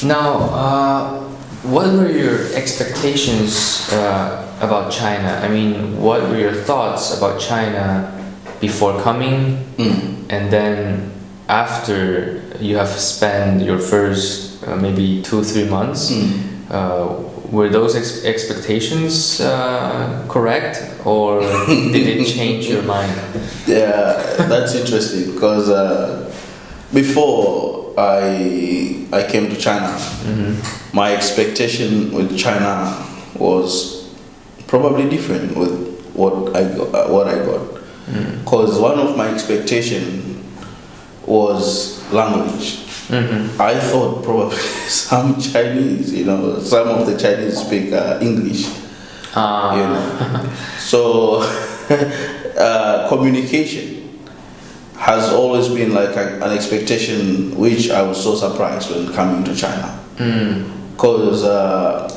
Now, what were your expectations about China? I mean, what were your thoughts about China before coming, and then after you have spent your first maybe 2-3 months? Were those expectations correct, or did it change your mind? Yeah, that's interesting because before I came to China, my expectation with China was probably different with what I got. Because one of my expectation was language. I thought probably some Chinese, some of the Chinese speak English. So communication has always been like an expectation, which I was so surprised when coming to China. Because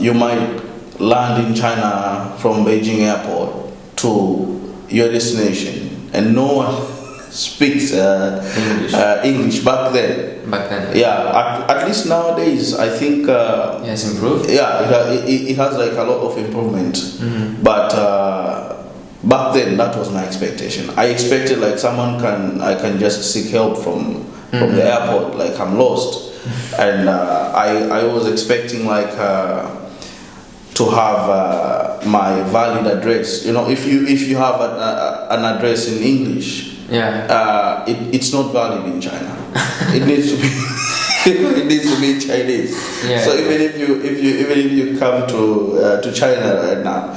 you might land in China from Beijing airport to your destination, and no one speaks English back then. Yeah, at least nowadays I think it has improved. Yeah, it has like a lot of improvement. But back then that was my expectation. I expected like I can just seek help from the airport, like I'm lost, and I was expecting like to have my valid address. If you have an address in English, it's not valid in China. It needs to be it needs to be Chinese. So even if you come to China right now,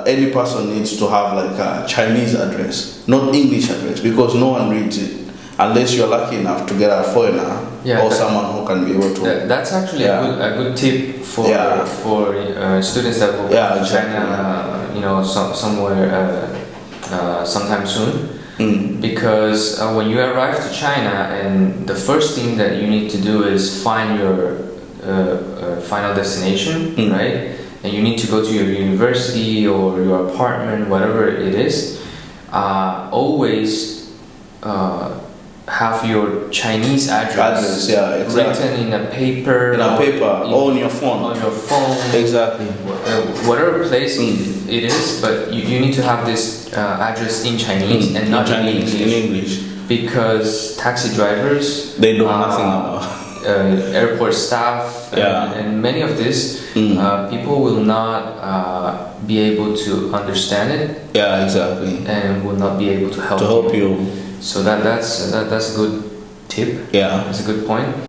any person needs to have like a Chinese address, not English address, because no one reads it unless you're lucky enough to get a foreigner or someone who can be able to. That's actually a good tip for students that will go to China, somewhere sometime soon. Because when you arrive to China, and the first thing that you need to do is find your final destination, right? And you need to go to your university or your apartment, whatever it is. Always have your Chinese address written in a paper. Or on your phone. On your phone. Exactly. Whatever place it is, but you need to have this address in Chinese and not in English. Because taxi drivers, they know nothing about. Airport staff, and many of these people will not be able to understand it. Yeah, exactly. And will not be able to help you. So that's a good tip. Yeah, that's a good point.